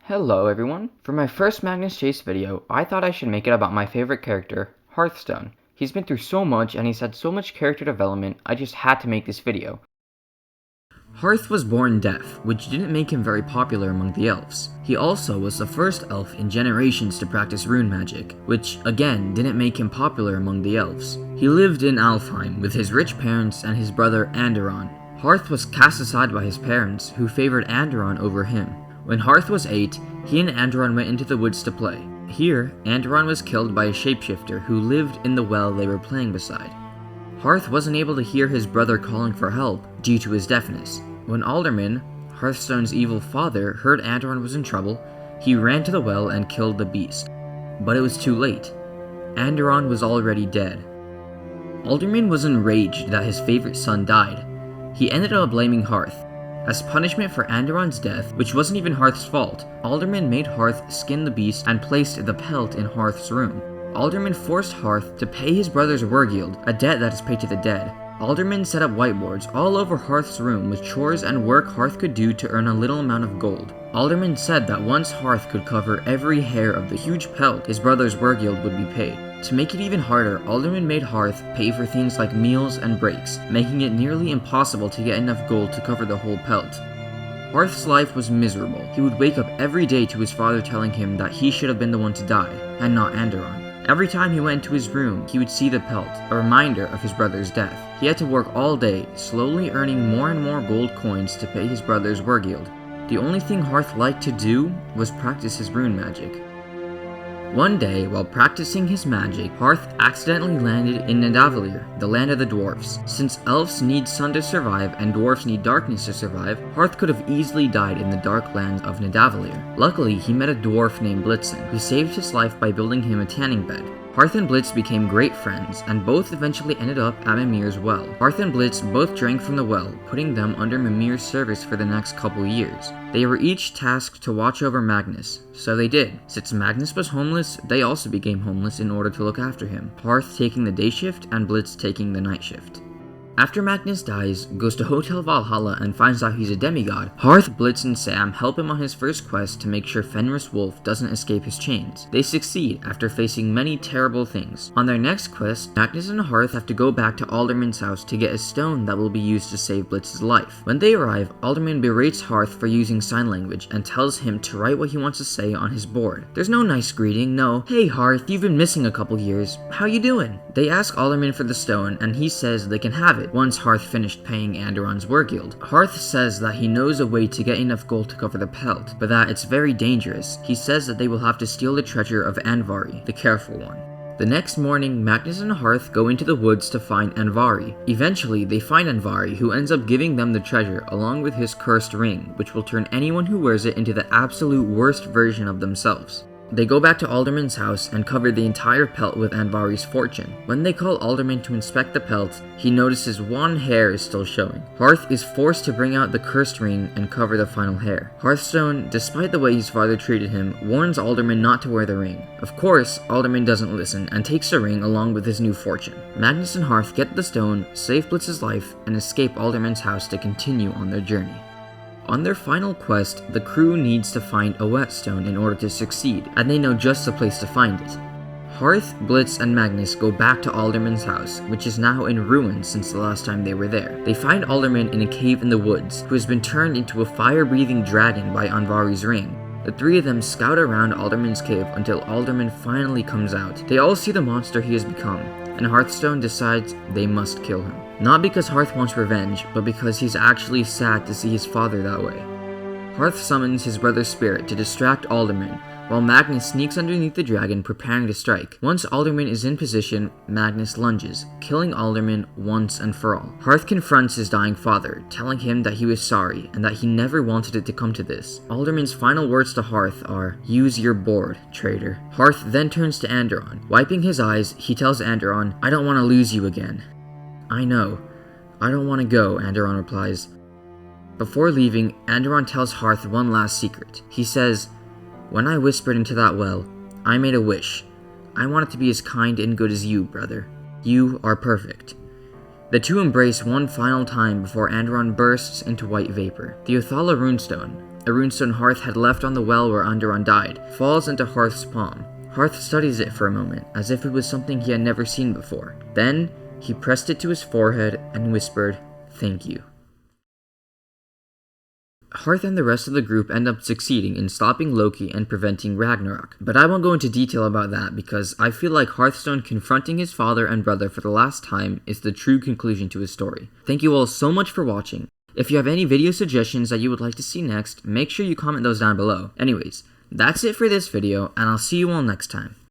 Hello everyone! For my first Magnus Chase video, I thought I should make it about my favorite character, Hearthstone. He's been through so much and he's had so much character development, I just had to make this video. Hearth was born deaf, which didn't make him very popular among the elves. He also was the first elf in generations to practice rune magic, which again didn't make him popular among the elves. He lived in Alfheim with his rich parents and his brother Anderon. Hearth was cast aside by his parents, who favored Anderon over him. When Hearth was 8, he and Anderon went into the woods to play. Here, Anderon was killed by a shapeshifter who lived in the well they were playing beside. Hearth wasn't able to hear his brother calling for help due to his deafness. When Alderman, Hearthstone's evil father, heard Anderon was in trouble, he ran to the well and killed the beast. But it was too late. Anderon was already dead. Alderman was enraged that his favorite son died. He ended up blaming Hearth. As punishment for Anderon's death, which wasn't even Hearth's fault, Alderman made Hearth skin the beast and placed the pelt in Hearth's room. Alderman forced Hearth to pay his brother's Wergild, a debt that is paid to the dead. Alderman set up whiteboards all over Hearth's room with chores and work Hearth could do to earn a little amount of gold. Alderman said that once Hearth could cover every hair of the huge pelt, his brother's Wergild would be paid. To make it even harder, Alderman made Hearth pay for things like meals and breaks, making it nearly impossible to get enough gold to cover the whole pelt. Hearth's life was miserable. He would wake up every day to his father telling him that he should have been the one to die, and not Anderon. Every time he went into his room, he would see the pelt, a reminder of his brother's death. He had to work all day, slowly earning more and more gold coins to pay his brother's Wergild. The only thing Hearth liked to do was practice his rune magic. One day, while practicing his magic, Hearth accidentally landed in Nidavellir, the land of the dwarfs. Since elves need sun to survive and dwarfs need darkness to survive, Hearth could have easily died in the dark lands of Nidavellir. Luckily, he met a dwarf named Blitzen, who saved his life by building him a tanning bed. Hearth and Blitz became great friends, and both eventually ended up at Mimir's well. Hearth and Blitz both drank from the well, putting them under Mimir's service for the next couple years. They were each tasked to watch over Magnus, so they did. Since Magnus was homeless, they also became homeless in order to look after him, Hearth taking the day shift and Blitz taking the night shift. After Magnus dies, goes to Hotel Valhalla and finds out he's a demigod, Hearth, Blitz, and Sam help him on his first quest to make sure Fenris Wolf doesn't escape his chains. They succeed after facing many terrible things. On their next quest, Magnus and Hearth have to go back to Alderman's house to get a stone that will be used to save Blitz's life. When they arrive, Alderman berates Hearth for using sign language and tells him to write what he wants to say on his board. There's no nice greeting, no, "Hey Hearth, you've been missing a couple years. How you doing?" They ask Alderman for the stone and he says they can have it once Hearth finished paying Anderon's Wergild. Hearth says that he knows a way to get enough gold to cover the pelt, but that it's very dangerous. He says that they will have to steal the treasure of Andvari, the careful one. The next morning, Magnus and Hearth go into the woods to find Andvari. Eventually, they find Andvari, who ends up giving them the treasure along with his cursed ring, which will turn anyone who wears it into the absolute worst version of themselves. They go back to Alderman's house and cover the entire pelt with Andvari's fortune. When they call Alderman to inspect the pelt, he notices one hair is still showing. Hearth is forced to bring out the cursed ring and cover the final hair. Hearthstone, despite the way his father treated him, warns Alderman not to wear the ring. Of course, Alderman doesn't listen and takes the ring along with his new fortune. Magnus and Hearth get the stone, save Blitz's life, and escape Alderman's house to continue on their journey. On their final quest, the crew needs to find a whetstone in order to succeed, and they know just the place to find it. Hearth, Blitz, and Magnus go back to Alderman's house, which is now in ruins since the last time they were there. They find Alderman in a cave in the woods, who has been turned into a fire-breathing dragon by Andvari's ring. The three of them scout around Alderman's cave until Alderman finally comes out. They all see the monster he has become, and Hearthstone decides they must kill him. Not because Hearth wants revenge, but because he's actually sad to see his father that way. Hearth summons his brother's spirit to distract Alderman, while Magnus sneaks underneath the dragon preparing to strike. Once Alderman is in position, Magnus lunges, killing Alderman once and for all. Hearth confronts his dying father, telling him that he was sorry and that he never wanted it to come to this. Alderman's final words to Hearth are, "Use your board, traitor." Hearth then turns to Anderon. Wiping his eyes, he tells Anderon, "I don't want to lose you again." "I know. I don't want to go," Anderon replies. Before leaving, Anderon tells Hearth one last secret. He says, "When I whispered into that well, I made a wish. I wanted to be as kind and good as you, brother. You are perfect." The two embrace one final time before Anderon bursts into white vapor. The Othala runestone, a runestone Hearth had left on the well where Onderon died, falls into Hearth's palm. Hearth studies it for a moment, as if it was something he had never seen before. Then, he pressed it to his forehead and whispered, "Thank you." Hearth and the rest of the group end up succeeding in stopping Loki and preventing Ragnarok, but I won't go into detail about that because I feel like Hearthstone confronting his father and brother for the last time is the true conclusion to his story. Thank you all so much for watching. If you have any video suggestions that you would like to see next, make sure you comment those down below. Anyways, that's it for this video, and I'll see you all next time.